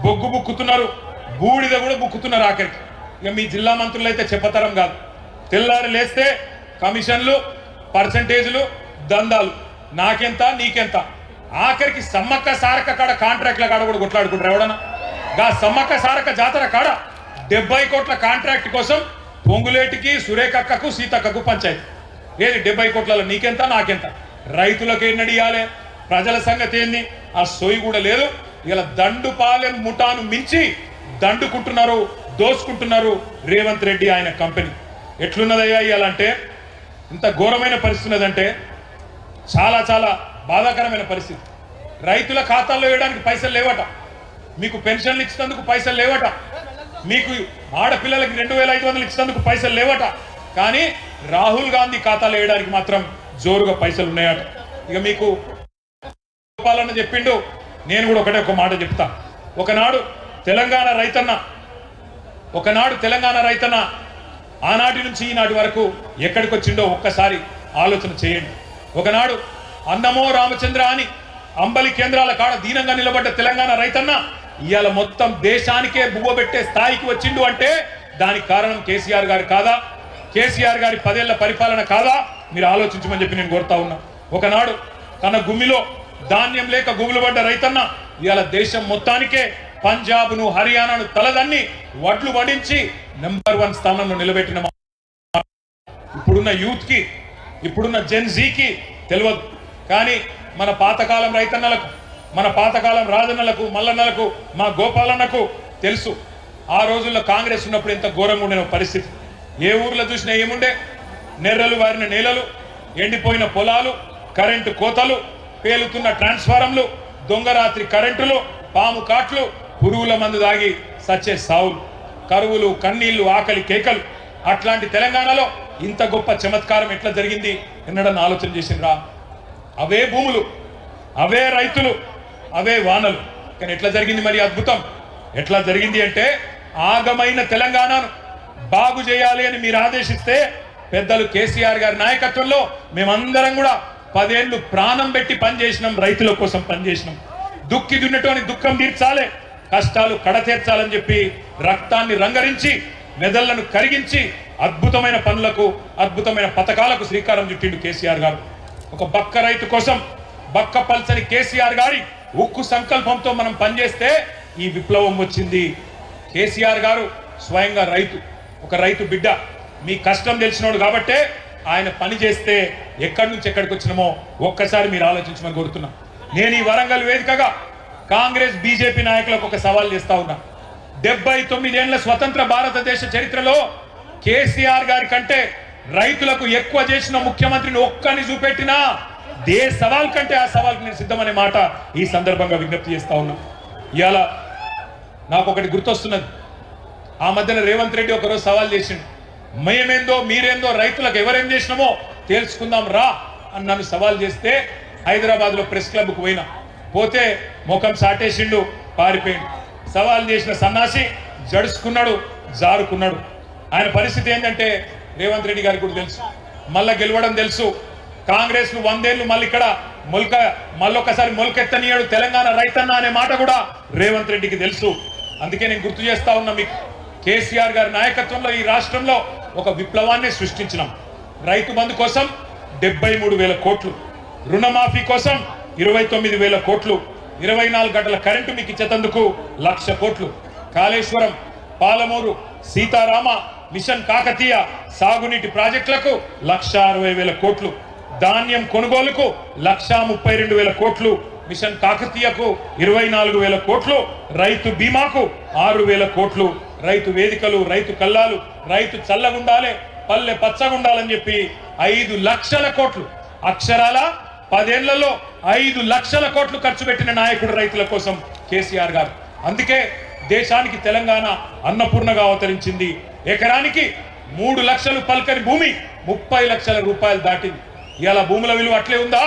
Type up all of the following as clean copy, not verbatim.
బొగ్గు బుక్కుతున్నారు, బూడిద కూడా బుక్కుతున్నారు. ఆఖరికి ఇక మీ జిల్లా మంత్రులు అయితే చెప్పతరం కాదు. తెల్లారి లేస్తే కమిషన్లు, పర్సంటేజ్లు, దందాలు, నాకెంత నీకెంత. ఆఖరికి సమ్మక్క సారక్క కాడ కాంట్రాక్ట్ల కాడ కూడా కొట్లాడుకుంటారు. ఎవడన్నా గా సమ్మక్క సారక్క జాతర కాడ 70 కోట్ల కాంట్రాక్ట్ కోసం పొంగులేటికి, సురేఖక్కకు, సీతక్కకు పంచాయతీ. ఏది 70 కోట్లలో నీకెంత నాకెంత, రైతులకు ఎన్నడియాలి, ప్రజల సంగతి ఏంది, ఆ సోయి కూడా లేదు. ఇలా దండుపాలెం ముఠాను మించి దండుకుంటున్నారు, దోసుకుంటున్నారు రేవంత్ రెడ్డి ఆయన కంపెనీ. ఎట్లున్నదయ్యా ఇయాలంటే, ఇంత ఘోరమైన పరిస్థితి ఉన్నదంటే చాలా చాలా బాధాకరమైన పరిస్థితి. రైతుల ఖాతాల్లో వేయడానికి పైసలు లేవట, మీకు పెన్షన్లు ఇచ్చినందుకు పైసలు లేవట, మీకు ఆడపిల్లలకి 2500 ఇచ్చినందుకు పైసలు లేవట, కానీ రాహుల్ గాంధీ ఖాతాలో వేయడానికి మాత్రం జోరుగా పైసలు ఉన్నాయట. ఇక మీకు చెప్పాలని చెప్పిండు, నేను కూడా ఒక మాట చెప్తా. ఒకనాడు తెలంగాణ రైతన్న ఆనాటి నుంచి ఈనాటి వరకు ఎక్కడికి వచ్చిండో ఒక్కసారి ఆలోచన చేయండి. ఒకనాడు అన్నమో రామచంద్ర అని అంబలి కేంద్రాల కాడ దీనంగా నిలబడ్డ తెలంగాణ రైతన్న ఇవాళ మొత్తం దేశానికే బువ్వబెట్టే స్థాయికి వచ్చిండు అంటే దానికి కారణం కేసీఆర్ గారు కాదా? కేసీఆర్ గారి 10 ఏళ్ల పరిపాలన కాదా? మీరు ఆలోచించమని చెప్పి నేను కోరుతా ఉన్నా. ఒకనాడు తన గుమ్మిలో ధాన్యం లేక గుబులు పడ్డ రైతన్న ఇవాళ దేశం మొత్తానికే పంజాబ్ను, హర్యానాను తలదన్ని వడ్లు వడించి నెంబర్ 1 స్థానంలో నిలబెట్టిన ఇప్పుడున్న యూత్ కి, ఇప్పుడున్న జెన్ జీకి తెలియదు. కానీ మన పాతకాలం రైతన్నలకు, మన పాతకాలం రాజన్నలకు, మల్లన్నలకు, మా గోపాలన్నకు తెలుసు. ఆ రోజుల్లో కాంగ్రెస్ ఉన్నప్పుడు ఎంత ఘోరంగా ఉండే పరిస్థితి. ఏ ఊర్లో చూసినా ఏముండే, నెర్రలు వారిన నేలలు, ఎండిపోయిన పొలాలు, కరెంటు కోతలు, పేలుతున్న ట్రాన్స్ఫారంలు, దొంగరాత్రి కరెంటులు, పాము కాట్లు, పురుగుల మందు దాగి సచ్చే సావులు, కరువులు, కన్నీళ్లు, ఆకలి కేకలు. అట్లాంటి తెలంగాణలో ఇంత గొప్ప చమత్కారం ఎట్లా జరిగింది ఎన్నడన్నా ఆలోచన చేసిండ్రా? అవే భూములు, అవే రైతులు, అవే వానలు. కానీ ఎట్లా జరిగింది మరి అద్భుతం? ఎట్లా జరిగింది అంటే, ఆగమైన తెలంగాణను బాగు చేయాలి అని మీరు ఆదేశిస్తే పెద్దలు కేసీఆర్ గారి నాయకత్వంలో మేమందరం కూడా 10 ఏళ్ళు ప్రాణం పెట్టి పనిచేసినాం, రైతుల కోసం పనిచేసినాం. దుక్కి దున్నటోని దుఃఖం తీర్చాలి, కష్టాలు కడతీర్చాలని చెప్పి రక్తాన్ని రంగరించి, మెదళ్లను కరిగించి అద్భుతమైన పనులకు, అద్భుతమైన పథకాలకు శ్రీకారం చుట్టిండు కేసీఆర్ గారు. ఒక బక్క రైతు కోసం బక్క పల్సని కేసీఆర్ గారి ఉక్కు సంకల్పంతో మనం పనిచేస్తే ఈ విప్లవం వచ్చింది. కేసీఆర్ గారు స్వయంగా రైతు, ఒక రైతు బిడ్డ, మీ కష్టం తెలిసినోడు కాబట్టే ఆయన పని చేస్తే ఎక్కడి నుంచి ఎక్కడికి వచ్చినామో ఒక్కసారి మీరు ఆలోచించమని కోరుతున్నా. నేను ఈ వరంగల్ వేదికగా కాంగ్రెస్, బీజేపీ నాయకులకు ఒక సవాల్ చేస్తా ఉన్నా. 79 ఏళ్ల స్వతంత్ర భారతదేశ చరిత్రలో కేసీఆర్ గారి కంటే రైతులకు ఎక్కువ చేసిన ముఖ్యమంత్రిని ఒక్కని చూపెట్టినా దే సవాల్ కంటే ఆ సవాల్కి నేను సిద్ధమనే మాట ఈ సందర్భంగా విజ్ఞప్తి చేస్తా ఉన్నా. ఇవాళ నాకు ఒకటి గుర్తొస్తున్నది. ఆ మధ్యన రేవంత్ రెడ్డి ఒకరోజు సవాల్ చేసిండు, మేమేందో మీరేందో రైతులకు ఎవరేం చేసినామో తెలుసుకుందాం రా అని నన్ను సవాల్ చేస్తే హైదరాబాద్లో ప్రెస్ క్లబ్కు పోతే ముఖం సాటేసిండు, పారిపోయిండు. సవాల్ చేసిన సన్నాసి జడుచుకున్నాడు, జారుకున్నాడు. ఆయన పరిస్థితి ఏంటంటే రేవంత్ రెడ్డి గారికి కూడా తెలుసు, మళ్ళా గెలవడం తెలుసు. కాంగ్రెస్ ను 100 ఏళ్ళు మళ్ళీ ఇక్కడ మళ్ళొక్కసారి మొలకెత్తనీయడు తెలంగాణ రైతన్న అనే మాట కూడా రేవంత్ రెడ్డికి తెలుసు. అందుకే నేను గుర్తు చేస్తా ఉన్నా మీకు, కేసీఆర్ గారి నాయకత్వంలో ఈ రాష్ట్రంలో ఒక విప్లవాన్ని సృష్టించినాం. రైతు బంధు కోసం 73,000 కోట్లు, రుణమాఫీ కోసం 29,000 కోట్లు, 24 గంటల కరెంటు మీకు ఇచ్చేందుకు 1,00,000 కోట్లు, కాళేశ్వరం, పాలమూరు, సీతారామ, మిషన్ కాకతీయ సాగునీటి ప్రాజెక్టులకు 1,60,000 కోట్లు, ధాన్యం కొనుగోలుకు 1,32,000 కోట్లు, మిషన్ కాకతీయకు 24,000 కోట్లు, రైతు బీమాకు 6,000 కోట్లు, రైతు వేదికలు, రైతు కల్లాలు, రైతు చల్లగుండాలే, పల్లె పచ్చగుండాలని చెప్పి 5 లక్షల కోట్లు, అక్షరాల 10 ఏళ్లలో 5 లక్షల కోట్లు ఖర్చు పెట్టిన నాయకుడు రైతుల కోసం కేసీఆర్ గారు. అందుకే దేశానికి తెలంగాణ అన్నపూర్ణగా అవతరించింది. ఎకరానికి 3 లక్షలు పల్కని భూమి 30 లక్షల రూపాయలు దాటింది. ఇవాళ భూముల విలువ అట్లే ఉందా?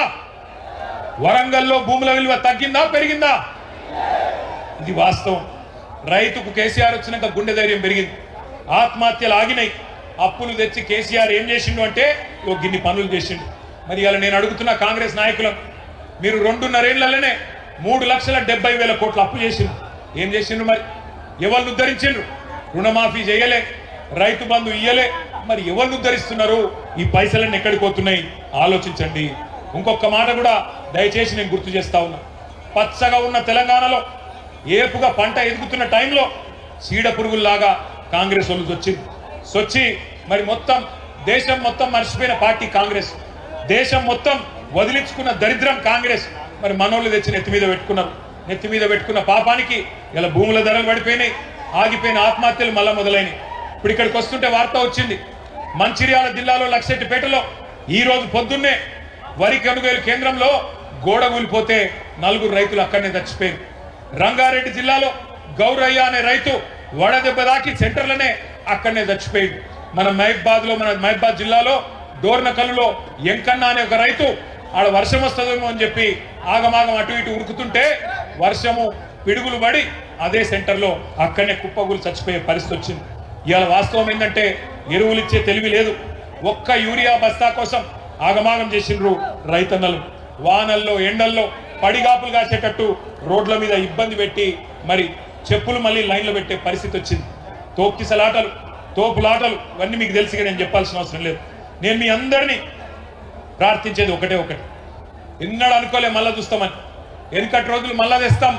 వరంగల్లో భూముల విలువ తగ్గిందా పెరిగిందా? ఇది వాస్తవం. రైతుకు కేసీఆర్ వచ్చినాక గుండె ధైర్యం పెరిగింది, ఆత్మహత్యలు ఆగినాయి. అప్పులు తెచ్చి కేసీఆర్ ఏం చేసిండు అంటే గిన్ని పనులు చేసిండు. మరి ఇలా నేను అడుగుతున్నా కాంగ్రెస్ నాయకులను, మీరు 2.5 ఏళ్లలోనే 3,70,000 కోట్లు అప్పు చేసిండు. ఏం చేసిండ్రు మరి? ఎవరిని ఉద్ధరించిండ్రు? రుణమాఫీ చేయలే, రైతు బంధు ఇయ్యలే. మరి ఎవరిని ఉద్ధరిస్తున్నారు? ఈ పైసలన్నీ ఎక్కడికి పోతున్నాయి? ఆలోచించండి. ఇంకొక మాట కూడా దయచేసి నేను గుర్తు చేస్తా ఉన్నా. పచ్చగా ఉన్న తెలంగాణలో ఏపుగా పంట ఎదుగుతున్న టైంలో చీడ పురుగుల్లాగా కాంగ్రెస్ వాళ్ళు వచ్చి మరి మొత్తం దేశం మొత్తం మర్చిపోయిన పార్టీ కాంగ్రెస్, దేశం మొత్తం వదిలించుకున్న దరిద్రం కాంగ్రెస్. మరి మనోళ్ళు తెచ్చి నెత్తి మీద పెట్టుకున్నారు. నెత్తి మీద పెట్టుకున్న పాపానికి ఇలా భూముల ధరలు పడిపోయినాయి, ఆగిపోయిన ఆత్మహత్యలు మళ్ళా మొదలైనవి. ఇప్పుడు ఇక్కడికి వస్తుంటే వార్త వచ్చింది, మంచిర్యాల జిల్లాలో లక్షెట్టిపేటలో ఈ రోజు పొద్దున్నే వరి కొనుగోలు కేంద్రంలో గోడ కూలిపోతే 4 రైతులు అక్కడనే చచ్చిపోయారు. రంగారెడ్డి జిల్లాలో గౌరయ్య అనే రైతు వడదెబ్బ దాకి సెంటర్లనే అక్కడనే చచ్చిపోయాడు. మన మహబాద్ జిల్లాలో డోర్నకల్లులో ఎంకన్న అనే ఒక రైతు ఆడ వర్షం వస్తుందేమో అని చెప్పి ఆగమాగం అటు ఇటు ఉరుకుతుంటే వర్షము పిడుగులు పడి అదే సెంటర్లో అక్కడనే కుప్పగులు చచ్చిపోయే పరిస్థితి వచ్చింది. ఇవాళ వాస్తవం ఏంటంటే ఎరువులు ఇచ్చే తెలివి లేదు. ఒక్క యూరియా బస్తా కోసం ఆగమాగం చేసిండ్రు రైతన్నలు. వానల్లో ఎండల్లో పడిగాపులు కాసేటట్టు రోడ్ల మీద ఇబ్బంది పెట్టి మరి చెప్పులు మళ్ళీ లైన్లో పెట్టే పరిస్థితి వచ్చింది. తోపులాటలు ఇవన్నీ మీకు తెలిసిగా నేను చెప్పాల్సిన అవసరం లేదు. నేను మీ అందరినీ ప్రార్థించేది ఒకటే, ఎన్నడూ అనుకోలే మళ్ళా చూస్తామని. వెనుకటి రోజులు మళ్ళా తెస్తాం,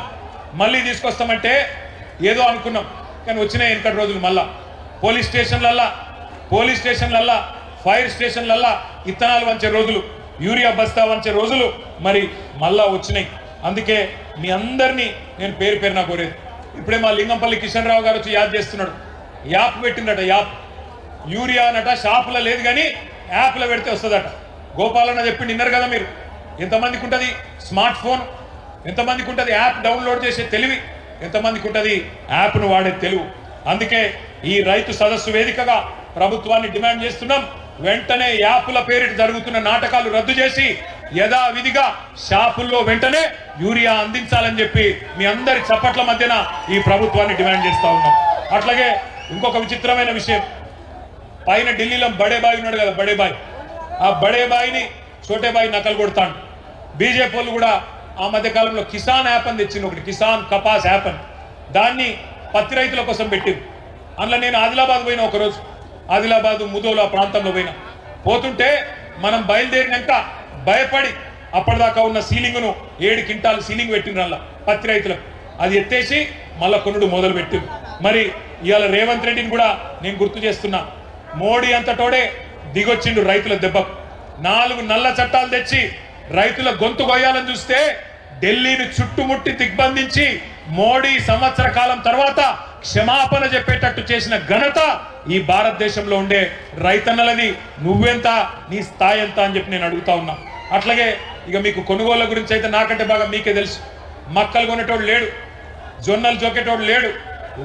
మళ్ళీ తీసుకొస్తామంటే ఏదో అనుకున్నాం, కానీ వచ్చినాయి వెనుకటి రోజులు. మళ్ళా పోలీస్ స్టేషన్లల్లా ఫైర్ స్టేషన్లల్లా ఇత్తనాలు వంచే రోజులు, యూరియా బస్తా వంచే రోజులు మరి మళ్ళా వచ్చినాయి. అందుకే మీ అందరినీ నేను పేరు పేరున కోరేది. ఇప్పుడే మా లింగంపల్లి కిషన్ రావు గారు వచ్చి యాద్ చేస్తున్నాడు. యాప్ పెట్టిందట, యాప్ యూరియా అనట షాపులో లేదు కానీ యాప్లో పెడితే వస్తుందట. గోపాలన్న చెప్పి నిన్నారు కదా మీరు. ఎంతమందికి ఉంటుంది స్మార్ట్ ఫోన్, ఎంతమందికి ఉంటుంది యాప్ డౌన్లోడ్ చేసే తెలివి, ఎంతమందికి ఉంటుంది యాప్ను వాడే తెలివి. అందుకే ఈ రైతు సదస్సు వేదికగా ప్రభుత్వాన్ని డిమాండ్ చేస్తున్నాం, వెంటనే యాప్ల పేరిట జరుగుతున్న నాటకాలు రద్దు చేసి యథావిధిగా షాపుల్లో వెంటనే యూరియా అందించాలని చెప్పి మీ అందరి చప్పట్ల మధ్యన ఈ ప్రభుత్వాన్ని డిమాండ్ చేస్తా ఉన్నాం. అట్లాగే ఇంకొక విచిత్రమైన విషయం, పైన ఢిల్లీలో బడేబాయి ఉన్నాడు కదా, ఆ బడేబాయిని చోటేబాయి నకలు కొడతాడు. బీజేపీ వాళ్ళు కూడా ఆ మధ్య కాలంలో కిసాన్ యాప్ అని తెచ్చింది ఒకటి, కిసాన్ కపాస్ యాప్ అని. దాన్ని పత్తి రైతుల కోసం పెట్టింది. అందులో నేను ఆదిలాబాద్ పోయినా ఒకరోజు, ఆదిలాబాదు ముదోలు ఆ ప్రాంతంలో పోతుంటే మనం బయలుదేరినాక భయపడి అప్పటిదాకా ఉన్న సీలింగ్ను 7 క్వింటాలు సీలింగ్ పెట్టిండ్రు అలా పత్తి రైతులకు. అది ఎత్తేసి మళ్ళా కొనుడు మొదలు పెట్టింది. మరి ఇవాళ రేవంత్ రెడ్డిని కూడా నేను గుర్తు చేస్తున్నా, మోడీ అంతటోడే దిగొచ్చిండు రైతుల దెబ్బకు. 4 నల్ల చట్టాలు తెచ్చి రైతుల గొంతు కొయ్యాలని చూస్తే ఢిల్లీని చుట్టుముట్టి దిగ్బంధించి మోడీ సంవత్సర కాలం తర్వాత క్షమాపణ చెప్పేటట్టు చేసిన ఘనత ఈ భారతదేశంలో ఉండే రైతన్నలది. నువ్వెంత, నీ స్థాయి ఎంత అని చెప్పి నేను అడుగుతా ఉన్నా. అట్లాగే ఇక మీకు కొనుగోళ్ల గురించి అయితే నాకంటే బాగా మీకే తెలుసు. మక్కలు కొనేటోడు లేడు, జొన్నలు జోకేటోడు లేడు,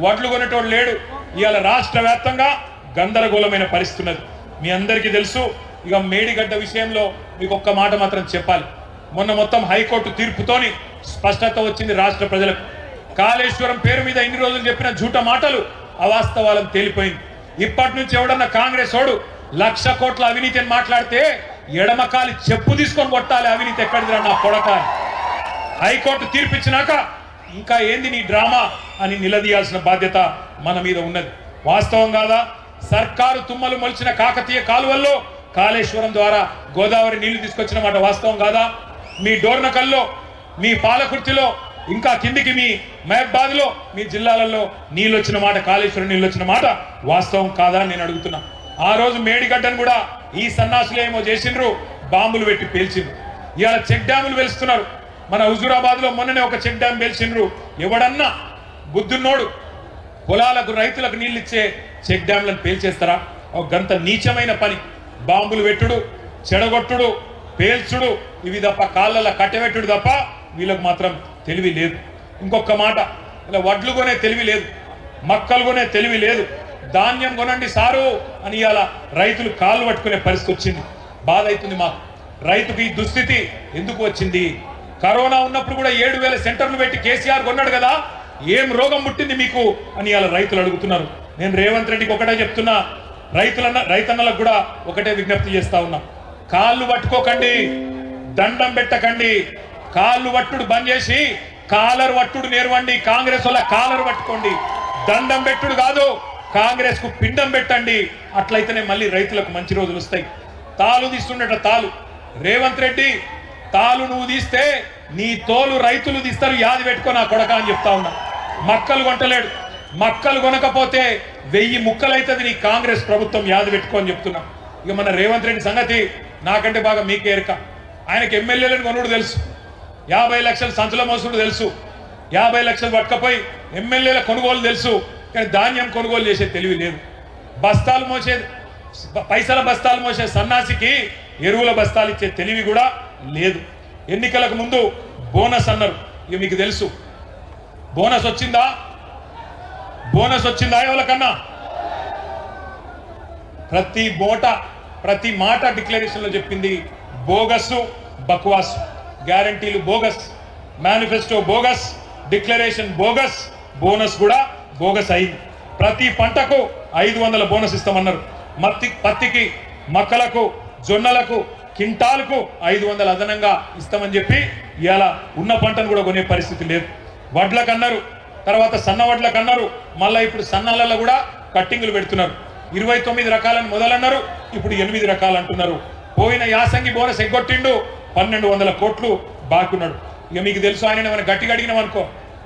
వడ్లు కొనేటోడు లేడు. ఇవాళ రాష్ట్ర వ్యాప్తంగా గందరగోళమైన పరిస్థితి ఉన్నది, మీ అందరికీ తెలుసు. ఇక మేడిగడ్డ విషయంలో మీకు ఒక్క మాట మాత్రం చెప్పాలి. మొన్న మొత్తం హైకోర్టు తీర్పుతోని స్పష్టత వచ్చింది రాష్ట్ర ప్రజలకు. కాళేశ్వరం పేరు మీద ఇన్ని రోజులు చెప్పిన జూట మాటలు అవాస్తవాలను తేలిపోయింది. ఇప్పటి నుంచి ఎవడన్నా కాంగ్రెస్ వాడు 1,00,000 కోట్ల అవినీతి అని మాట్లాడితే ఎడమకాలి చెప్పు తీసుకొని కొట్టాలి. అవినీతి ఎక్కడిదిరా నా కొడక. హైకోర్టు తీర్పిచ్చినాక ఇంకా ఏంది నీ డ్రామా అని నిలదీయాల్సిన బాధ్యత మన మీద ఉన్నది. వాస్తవం కాదా? సర్కారు తుమ్మలు మొలిచిన కాకతీయ కాలువల్లో కాళేశ్వరం ద్వారా గోదావరి నీళ్లు తీసుకొచ్చిన మాట వాస్తవం కాదా? మీ డోర్నకల్లో, మీ పాలకుర్తిలో, ఇంకా కిందికి మీ మహబాద్లో, మీ జిల్లాలలో నీళ్ళు వచ్చిన మాట, కాళేశ్వరం నీళ్ళు వచ్చిన మాట వాస్తవం కాదా అని నేను అడుగుతున్నా. ఆ రోజు మేడిగడ్డను కూడా ఈ సన్నాసులు ఏమో చేసిండ్రు, బాంబులు పెట్టి పేల్చిండ్రు. ఇవాళ చెక్ డ్యాములు వెలుస్తున్నారు. మన హుజూరాబాద్ లో మొన్ననే ఒక చెక్ డ్యామ్ పేల్చిండ్రు. ఎవడన్నా బుద్ధున్నోడు పొలాలకు రైతులకు నీళ్ళు ఇచ్చే చెక్ డ్యామ్లను పేల్చేస్తారా? ఒక గంత నీచమైన పని. బాంబులు పెట్టుడు, చెడగొట్టుడు, పేల్చుడు, ఇవి తప్ప కాళ్ళ కట్టెపెట్టుడు తప్ప వీళ్ళకు మాత్రం తెలివి లేదు. ఇంకొక మాట, ఇలా వడ్లు కొనే తెలివి లేదు, మక్కలు కొనే తెలివి లేదు. ధాన్యం కొనండి సారు అని ఇవాళ రైతులు కాళ్ళు పట్టుకునే పరిస్థితి వచ్చింది. బాధ అవుతుంది మాకు. రైతుకి ఈ దుస్థితి ఎందుకు వచ్చింది? కరోనా ఉన్నప్పుడు కూడా 7,000 సెంటర్లు పెట్టి కేసీఆర్ కొన్నాడు కదా, ఏం రోగం పుట్టింది మీకు అని ఇవాళ రైతులు అడుగుతున్నారు. నేను రేవంత్ రెడ్డికి ఒకటే చెప్తున్నా, రైతన్నలకు కూడా ఒకటే విజ్ఞప్తి చేస్తా ఉన్నా, కాళ్ళు పట్టుకోకండి, దండం పెట్టకండి. కాళ్ళు పట్టుడు బంద్ చేసి కాలర్ పట్టుడు నేర్వండి, కాంగ్రెస్ వల్ల కాలర్ పట్టుకోండి, దండం పెట్టుడు కాదు, కాంగ్రెస్ కు పిండం పెట్టండి. అట్లయితేనే మళ్ళీ రైతులకు మంచి రోజులు వస్తాయి. తాలు తీస్తుండట తాలు, రేవంత్ రెడ్డి తాలు నువ్వు తీస్తే నీ తోలు రైతులు తీస్తారు, యాది పెట్టుకో నా కొడక అని చెప్తా ఉన్నా. మక్కలు కొంటలేడు, మక్కలు కొనకపోతే 1000 ముక్కలైతుంది నీ కాంగ్రెస్ ప్రభుత్వం, యాది పెట్టుకో అని చెప్తున్నా. ఇక మన రేవంత్ రెడ్డి సంగతి నాకంటే బాగా మీకే ఎరక. ఆయనకి ఎమ్మెల్యేలను కొనుడు తెలుసు, 50 లక్షలు సంచుల మోసుడు తెలుసు, 50 లక్షలు పట్టుకపోయి ఎమ్మెల్యేల కొనుగోలు తెలుసు, కానీ ధాన్యం కొనుగోలు చేసే తెలివి లేదు. బస్తాలు మోసే పైసల బస్తాలు మోసే సన్నాసికి ఎరువుల బస్తాలు ఇచ్చే తెలివి కూడా లేదు. ఎన్నికలకు ముందు బోనస్ అన్నారు, ఇక మీకు తెలుసు బోనస్ వచ్చిందా? బోనస్ వచ్చిందా? ఎవరికన్నా ప్రతి మాట డిక్లరేషన్లో చెప్పింది బోగస్, బక్వాస్. గ్యారంటీలు bogus, manifesto bogus, declaration bogus, bonus కూడా బోగస్ అయింది. ప్రతి పంటకు 500 బోనస్ ఇస్తామన్నారు. పత్తికి, మక్కలకు, జొన్నలకు కింటాలకు 500 అదనంగా ఇస్తామని చెప్పి ఇలా ఉన్న పంటను కూడా కొనే పరిస్థితి లేదు. వడ్లకు అన్నారు, తర్వాత సన్న వడ్లకు అన్నారు, మళ్ళీ ఇప్పుడు సన్నాలలో కూడా కట్టింగులు పెడుతున్నారు. 29 రకాలను మొదలన్నారు, ఇప్పుడు 8 రకాలు అంటున్నారు. పోయిన యాసంగి బోనస్ ఎగ్గొట్టిండు, 1200 కోట్లు బాకున్నాడు. ఇక మీకు తెలుసు, ఆయన మనం గట్టిగా అడిగినాం అనుకో,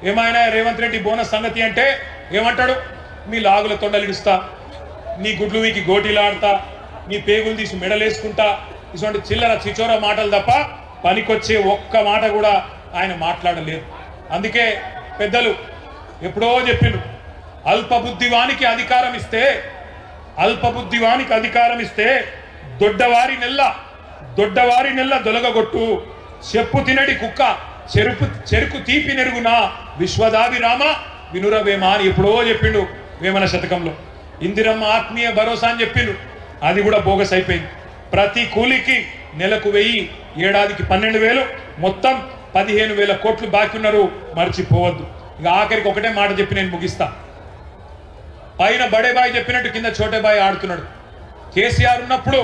ఏమైనా రేవంత్ రెడ్డి బోనస్ సంగతి అంటే ఏమంటాడు? మీ లాగుల తొండలు ఇడుస్తా, నీ గుడ్లు వీకి గోటీలు ఆడతా, నీ పేగులు తీసి మెడలేసుకుంటా, ఇటువంటి చిల్లర చిచోర మాటలు తప్ప పనికొచ్చే ఒక్క మాట కూడా ఆయన మాట్లాడలేదు. అందుకే పెద్దలు ఎప్పుడో చెప్పిండ్రు, అల్పబుద్ధివానికి అధికారం ఇస్తే దొడ్డవారి నెల్ల దొలగగొట్టు, చెప్పు తినడి కుక్క చెరుకు తీపి నెరుగునా, విశ్వదాభిరామ వినురవేమ అని ఎప్పుడో చెప్పిండు వేమన శతకంలో. ఇందిరమ్మ ఆత్మీయ భరోసా అని చెప్పిండు, అది కూడా బోగస్ అయిపోయింది. ప్రతి కూలికి నెలకు 1000, ఏడాదికి 12,000, మొత్తం 15,000 కోట్లు బాకీ ఉన్నారు, మర్చిపోవద్దు. ఇక ఆఖరికి ఒకటే మాట చెప్పి నేను ముగిస్తా. పైన బడే బాయ్ చెప్పినట్టు కింద చోటే బాయ్ ఆడుతున్నాడు. కేసీఆర్ ఉన్నప్పుడు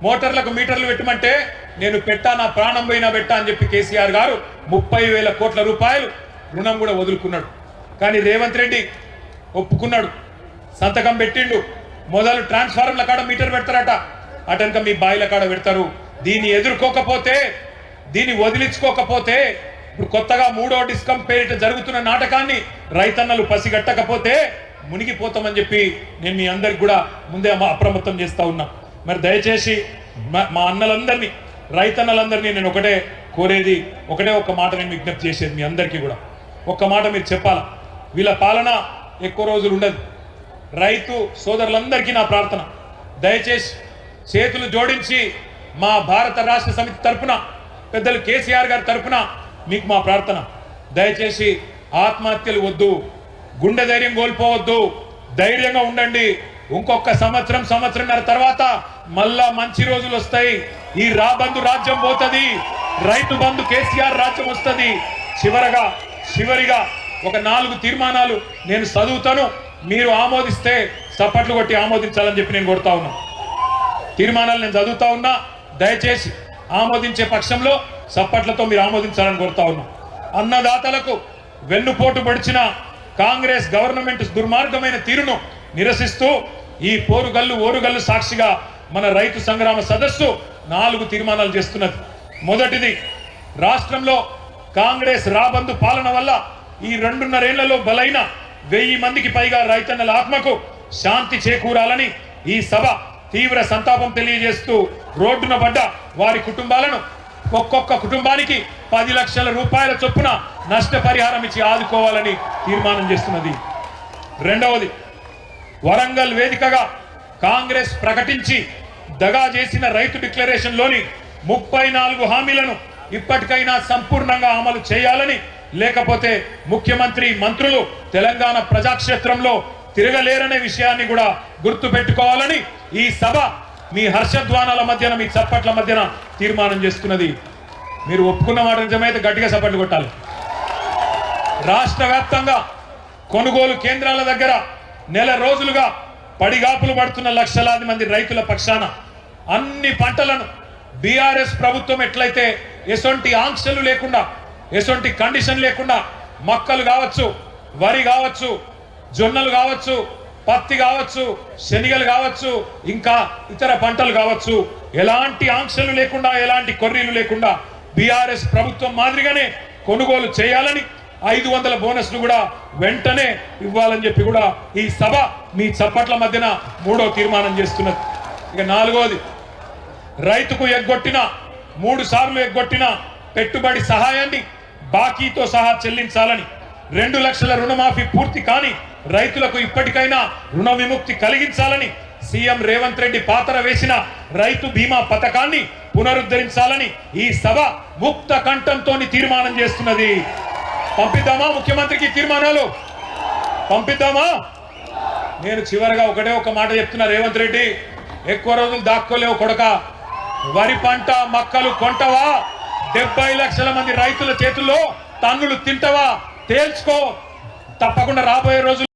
మోటార్లకు మీటర్లు పెట్టమంటే నేను పెట్టా, నా ప్రాణం పోయినా పెట్టా అని చెప్పి కేసీఆర్ గారు 30,000 కోట్ల రూపాయలు రుణం కూడా వదులుకున్నాడు. కానీ రేవంత్ రెడ్డి ఒప్పుకున్నాడు, సంతకం పెట్టిండు. మొదలు ట్రాన్స్ఫార్మర్ల కాడ మీటర్ పెడతారట, అటంక మీ బాయిల కాడ పెడతారు. దీన్ని ఎదుర్కోకపోతే, దీన్ని వదిలించుకోకపోతే, ఇప్పుడు కొత్తగా 3వ డిస్కం పేరిట జరుగుతున్న నాటకాన్ని రైతన్నలు పసిగట్టకపోతే మునిగిపోతామని చెప్పి నేను మీ అందరికి కూడా ముందే అప్రమత్తం చేస్తా ఉన్నా. మరి దయచేసి మా అన్నలందరినీ, రైతన్నలందరినీ నేను ఒకటే కోరేది, ఒక్క మాట నేను విజ్ఞప్తి చేసేది మీ అందరికీ కూడా ఒక్క మాట మీరు చెప్పాలా. వీళ్ళ పాలన ఎక్కువ రోజులు ఉండదు. రైతు సోదరులందరికీ నా ప్రార్థన, దయచేసి చేతులు జోడించి మా భారత రాష్ట్ర సమితి తరపున, పెద్దలు కేసీఆర్ గారి తరపున మీకు మా ప్రార్థన, దయచేసి ఆత్మహత్యలు వద్దు, గుండె ధైర్యం కోల్పోవద్దు, ధైర్యంగా ఉండండి. ఇంకొక సంవత్సరంన్నర తర్వాత మళ్ళా మంచి రోజులు వస్తాయి. ఈ రాబంధు రాజ్యం పోతుంది, రైతు బంధు కేసీఆర్ రాజ్యం వస్తుంది. చివరిగా ఒక 4 తీర్మానాలు నేను చదువుతాను, మీరు ఆమోదిస్తే చప్పట్లు కొట్టి ఆమోదించాలని చెప్పి నేను కోరుతా ఉన్నా. తీర్మానాలు నేను చదువుతా ఉన్నా, దయచేసి ఆమోదించే పక్షంలో చప్పట్లతో మీరు ఆమోదించాలని కోరుతా ఉన్నా. అన్నదాతలకు వెన్నుపోటు పడిచిన కాంగ్రెస్ గవర్నమెంట్ దుర్మార్గమైన తీరును నిరసిస్తూ ఈ ఓరుగల్లు సాక్షిగా మన రైతు సంగ్రామ సదస్సు 4 తీర్మానాలు చేస్తున్నది. మొదటిది, రాష్ట్రంలో కాంగ్రెస్ రాబందు పాలన వల్ల ఈ 2.5 ఏళ్లలో బలైన 1000 మందికి పైగా రైతన్నల ఆత్మకు శాంతి చేకూరాలని ఈ సభ తీవ్ర సంతాపం తెలియజేస్తూ రోడ్డున పడ్డ వారి కుటుంబాలను ఒక్కొక్క కుటుంబానికి 10 లక్షల రూపాయల చొప్పున నష్టపరిహారం ఇచ్చి ఆదుకోవాలని తీర్మానం చేస్తున్నది. రెండవది, వరంగల్ వేదికగా కాంగ్రెస్ ప్రకటించి దగా చేసిన రైతు డిక్లరేషన్లోని 34 హామీలను ఇప్పటికైనా సంపూర్ణంగా అమలు చేయాలని, లేకపోతే ముఖ్యమంత్రి మంత్రులు తెలంగాణ ప్రజాక్షేత్రంలో తిరగలేరనే విషయాన్ని కూడా గుర్తు పెట్టుకోవాలని ఈ సభ మీ హర్షధ్వానాల మధ్యన, మీ చప్పట్ల మధ్యన తీర్మానం చేస్తున్నది. మీరు ఒప్పుకున్న మాట నిజమైతే గట్టిగా చప్పట్లు కొట్టాలి. రాష్ట్ర వ్యాప్తంగా కొనుగోలు కేంద్రాల దగ్గర నెల రోజులుగా పడిగాపులు పడుతున్న లక్షలాది మంది రైతుల పక్షాన అన్ని పంటలను బీఆర్ఎస్ ప్రభుత్వం ఎట్లయితే ఎటువంటి ఆంక్షలు లేకుండా, ఎటువంటి కండిషన్ లేకుండా మక్కలు కావచ్చు, వరి కావచ్చు, జొన్నలు కావచ్చు, పత్తి కావచ్చు, శనిగలు కావచ్చు, ఇంకా ఇతర పంటలు కావచ్చు, ఎలాంటి ఆంక్షలు లేకుండా ఎలాంటి కొర్రీలు లేకుండా బీఆర్ఎస్ ప్రభుత్వం మాదిరిగానే కొనుగోలు చేయాలని 500 బోనస్ను కూడా వెంటనే ఇవ్వాలని చెప్పి కూడా ఈ సభ మీ చప్పట్ల మధ్యన 3వ తీర్మానం చేస్తున్నది. ఇక 4వది, రైతుకు ఎగ్గొట్టిన 3 సార్లు ఎగ్గొట్టిన పెట్టుబడి సహాయాన్ని బాకీతో సహా చెల్లించాలని, 2 లక్షల రుణమాఫీ పూర్తి కాని రైతులకు ఇప్పటికైనా రుణ విముక్తి కలిగించాలని, సీఎం రేవంత్ రెడ్డి పాతర వేసిన రైతు బీమా పథకాన్ని పునరుద్ధరించాలని ఈ సభ ముక్త కంఠంతో తీర్మానం చేస్తున్నది. పంపిద్దామా ముఖ్యమంత్రికి తీర్మానాలు? పంపిద్దామా? నేను చివరిగా ఒక మాట చెప్తున్నా, రేవంత్ రెడ్డి ఎక్కువ రోజులు దాక్కోలేవు కొడక. వరి పంట మక్కలు కొంటవా? 70 లక్షల మంది రైతుల చేతుల్లో తన్నులు తింటవా? తేల్చుకో. తప్పకుండా రాబోయే రోజులు